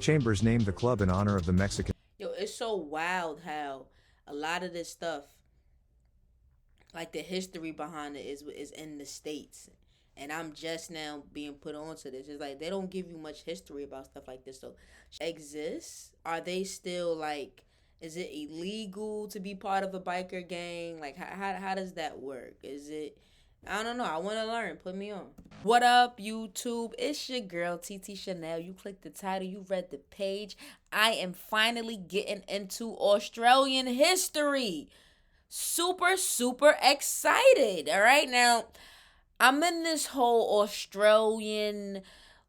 Chambers named the club in honor of the Mexican. Yo, it's so wild how a lot of this stuff, like the history behind it, is in the states, and I'm just now being put onto this. It's like they don't give you much history about stuff like this. So, exists? Are they still like? Is it illegal to be part of a biker gang? Like, how does that work? Is it? I don't know. I want to learn. Put me on. What up, YouTube? It's your girl, ttshanell. You clicked the title. You read the page. I am finally getting into Australian history. Super, super excited. All right. Now, I'm in this whole Australian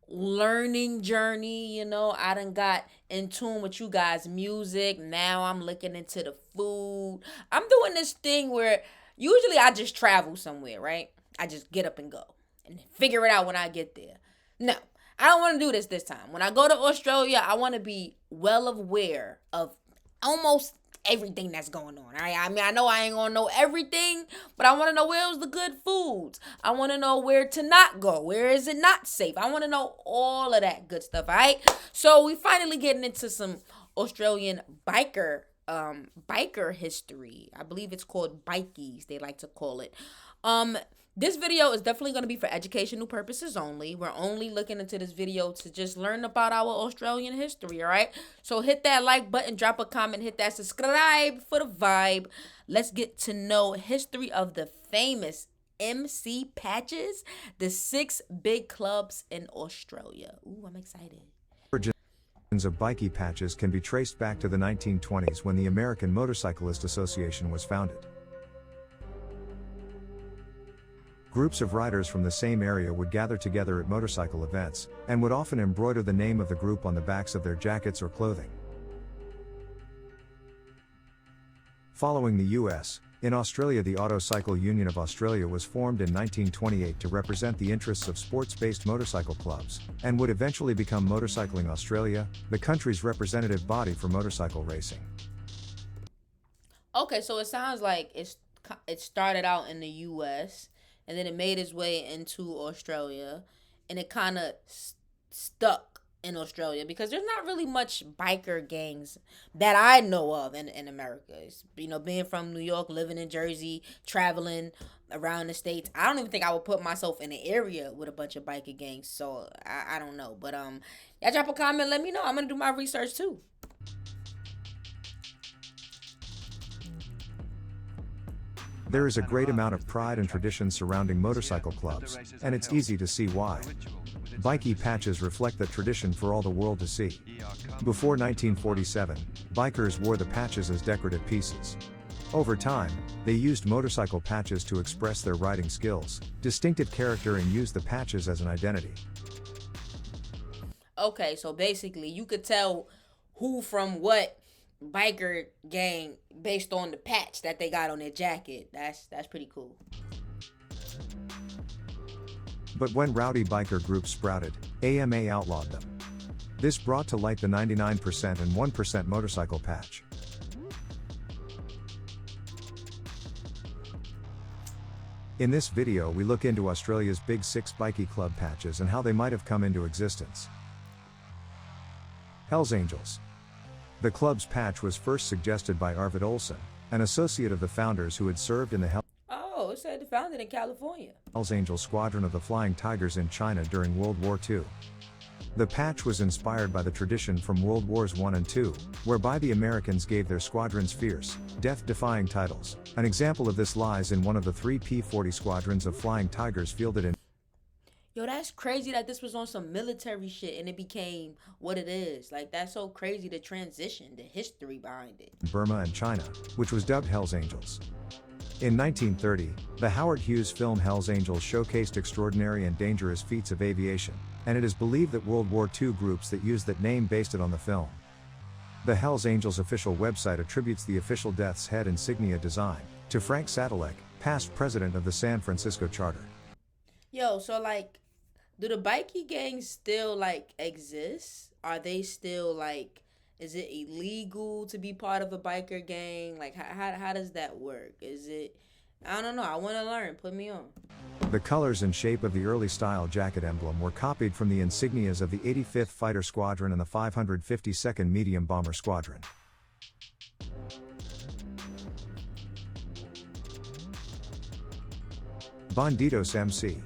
learning journey. I done got in tune with you guys' music. Now I'm looking into the food. I'm doing this thing where usually I just travel somewhere, right? I just get up and go and figure it out when I get there. No, I don't want to do this time. When I go to Australia, I want to be well aware of almost everything that's going on. All right? I mean, I know I ain't gonna know everything, but I want to know where's the good foods. I want to know where to not go. Where is it not safe? I want to know all of that good stuff. All right. So we finally getting into some Australian biker history. I believe it's called bikies. They like to call it. This video is definitely going to be for educational purposes only. We're only looking into this video to just learn about our Australian history, all right? So hit that like button, drop a comment, hit that subscribe for the vibe. Let's get to know history of the famous MC patches, the 6 big clubs in Australia. Ooh, I'm excited. Origins of bikie patches can be traced back to the 1920s when the American Motorcyclist Association was founded. Groups of riders from the same area would gather together at motorcycle events, and would often embroider the name of the group on the backs of their jackets or clothing. Following the US, in Australia the Auto Cycle Union of Australia was formed in 1928 to represent the interests of sports-based motorcycle clubs, and would eventually become Motorcycling Australia, the country's representative body for motorcycle racing. Okay, so it sounds like it started out in the US, and then it made its way into Australia, and it kind of stuck in Australia because there's not really much biker gangs that I know of in America. It's, being from New York, living in Jersey, traveling around the states, I don't even think I would put myself in an area with a bunch of biker gangs. So I don't know, but y'all drop a comment, let me know. I'm gonna do my research too. There is a great amount of pride and tradition surrounding motorcycle clubs, and it's easy to see why. Bikie patches reflect that tradition for all the world to see. Before 1947, bikers wore the patches as decorative pieces. Over time, they used motorcycle patches to express their riding skills, distinctive character, and used the patches as an identity. Okay, so basically you could tell who from what biker gang based on the patch that they got on their jacket. That's pretty cool. But when rowdy biker groups sprouted, AMA outlawed them. This brought to light the 99% and 1% motorcycle patch. In this video we look into Australia's big 6 bikie club patches and how they might have come into existence. Hells Angels. The club's patch was first suggested by Arvid Olsen, an associate of the founders who had served in the Oh, it said founded in California. Hells Angel Squadron of the Flying Tigers in China during World War II. The patch was inspired by the tradition from World Wars I and II, whereby the Americans gave their squadrons fierce, death-defying titles. An example of this lies in one of the 3 P-40 squadrons of Flying Tigers fielded in. Yo, that's crazy that this was on some military shit and it became what it is. Like, that's so crazy, the transition, the history behind it. Burma and China, which was dubbed Hells Angels. In 1930, the Howard Hughes film Hells Angels showcased extraordinary and dangerous feats of aviation, and it is believed that World War II groups that used that name based it on the film. The Hells Angels official website attributes the official Death's Head insignia design to Frank Sadilek, past president of the San Francisco Charter. Yo, so like, do the bikie gangs still like exist? Are they still like, is it illegal to be part of a biker gang? Like, how does that work? Is it I don't know. I want to learn. Put me on. The colors and shape of the early style jacket emblem were copied from the insignias of the 85th Fighter Squadron and the 552nd Medium Bomber Squadron. Bandidos MC.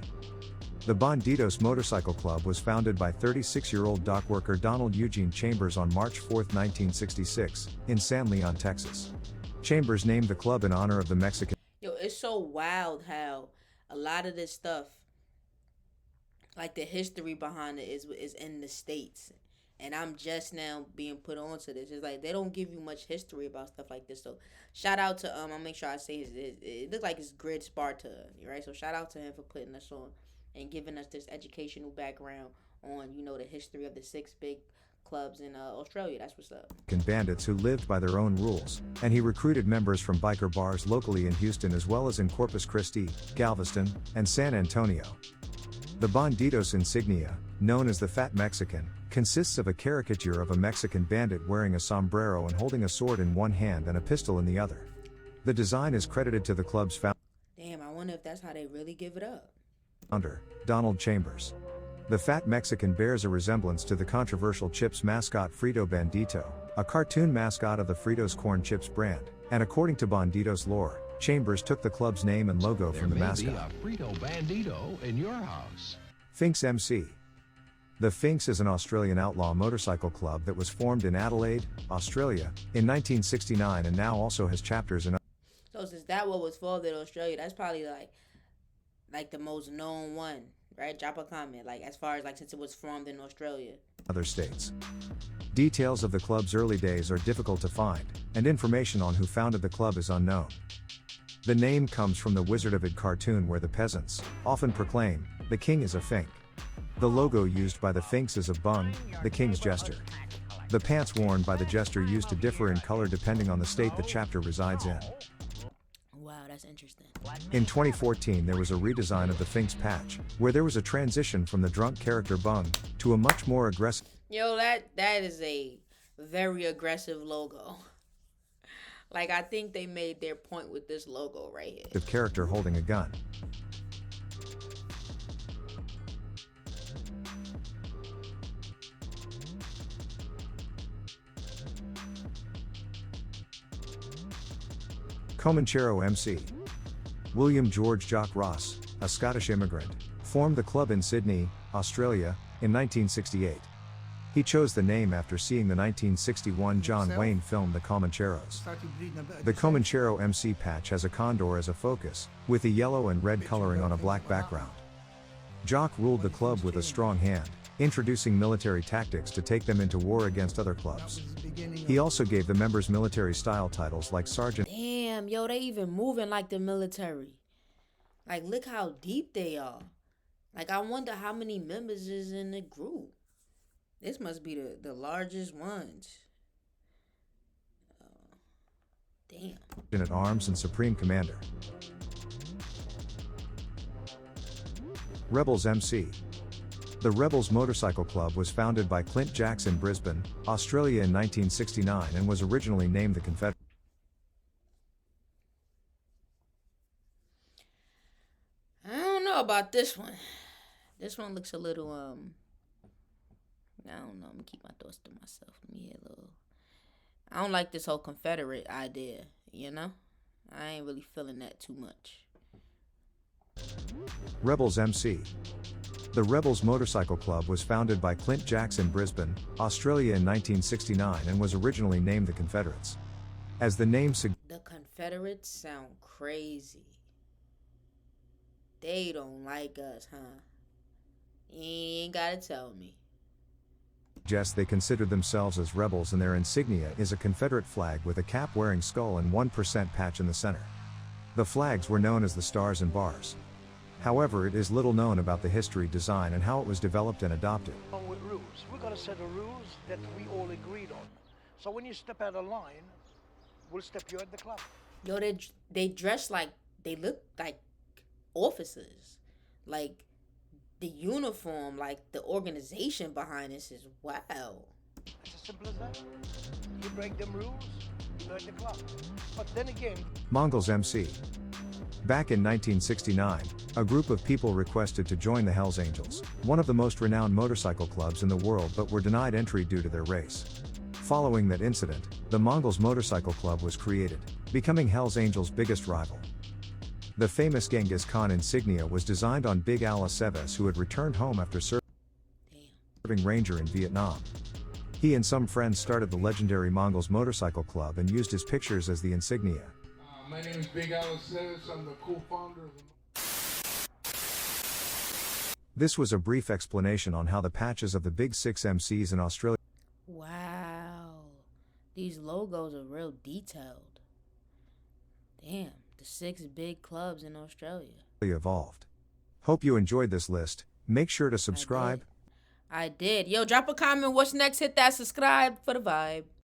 The Bandidos Motorcycle Club was founded by 36-year-old dockworker Donald Eugene Chambers on March 4, 1966, in San Leon, Texas. Chambers named the club in honor of the Mexican. Yo, it's so wild how a lot of this stuff, like the history behind it, is in the States. And I'm just now being put onto this. It's like they don't give you much history about stuff like this. So shout out to I'll make sure I say his it looks like it's Grid Sparta, right? So shout out to him for putting us on and giving us this educational background on, the history of the 6 big clubs in Australia. That's what's up. Bandits who lived by their own rules, and he recruited members from biker bars locally in Houston as well as in Corpus Christi, Galveston, and San Antonio. The Bandidos insignia, known as the Fat Mexican, consists of a caricature of a Mexican bandit wearing a sombrero and holding a sword in one hand and a pistol in the other. The design is credited to the club's Damn, I wonder if that's how they really give it up. founder, Donald Chambers. The Fat Mexican bears a resemblance to the controversial chips mascot Frito Bandito, a cartoon mascot of the Fritos Corn Chips brand, and according to Bandidos lore, Chambers took the club's name and logo from the mascot. There may be a Frito Bandito in your house. Finks MC. The Finks is an Australian outlaw motorcycle club that was formed in Adelaide, Australia, in 1969 and now also has chapters in. So since that one was formed in Australia, that's probably like the most known one, right? Drop a comment, as far as since it was formed in Australia. Other states. Details of the club's early days are difficult to find, and information on who founded the club is unknown. The name comes from the Wizard of Oz cartoon where the peasants often proclaim, "The king is a Fink." The logo used by the Finks is a bung, the king's jester. The pants worn by the jester used to differ in color depending on the state the chapter resides in. Wow, that's interesting. In 2014 there was a redesign of the Finks patch, where there was a transition from the drunk character bung, to a much more aggressive. Yo, that is a very aggressive logo. I think they made their point with this logo right here. Character holding a gun. Comanchero MC. William George Jock Ross, a Scottish immigrant, formed the club in Sydney, Australia, in 1968. He chose the name after seeing the 1961 John Wayne film The Comancheros. The Comanchero MC patch has a condor as a focus, with a yellow and red coloring on a black background. Jock ruled the club with a strong hand, introducing military tactics to take them into war against other clubs. He also gave the members military-style titles like Sergeant. Damn, yo, they even moving like the military. Look how deep they are. I wonder how many members is in the group. This must be the largest ones. Damn. At Arms and Supreme Commander. Rebels MC. The Rebels Motorcycle Club was founded by Clint Jacks in Brisbane, Australia in 1969 and was originally named the Confederate. I don't know about this one. This one looks a little, I don't know. I'm gonna keep my thoughts to myself. Let me hear a little. I don't like this whole Confederate idea, I ain't really feeling that too much. Rebels MC. The Rebels Motorcycle Club was founded by Clint Jacks in Brisbane, Australia in 1969 and was originally named the Confederates. As the name The Confederates sound crazy. They don't like us, huh? You ain't gotta tell me. suggests, they consider themselves as rebels and their insignia is a Confederate flag with a cap-wearing skull and 1% patch in the center. The flags were known as the Stars and Bars. However, it is little known about the history, design, and how it was developed and adopted. With rules, we got a set of rules that we all agreed on. So when you step out of line, we'll step you at the club. Yo, they dress like, they look like officers. Like, the uniform, like the organization behind this is wow. It's as simple as that. You break them rules, you're at the club. But then again, Mongols MC. Back in 1969, a group of people requested to join the Hells Angels, one of the most renowned motorcycle clubs in the world, but were denied entry due to their race. Following that incident, the Mongols Motorcycle Club was created, becoming Hells Angels' biggest rival. The famous Genghis Khan insignia was designed on Big Al Aceves, who had returned home after serving Ranger in Vietnam. He and some friends started the legendary Mongols Motorcycle Club and used his pictures as the insignia. My name is Big Al Aceves. I'm the co-founder of This was a brief explanation on how the patches of the big 6 MCs in Australia Wow. These logos are real detailed. Damn, the 6 big clubs in Australia. evolved. Hope you enjoyed this list. Make sure to subscribe. I did. Yo, drop a comment. What's next? Hit that subscribe for the vibe.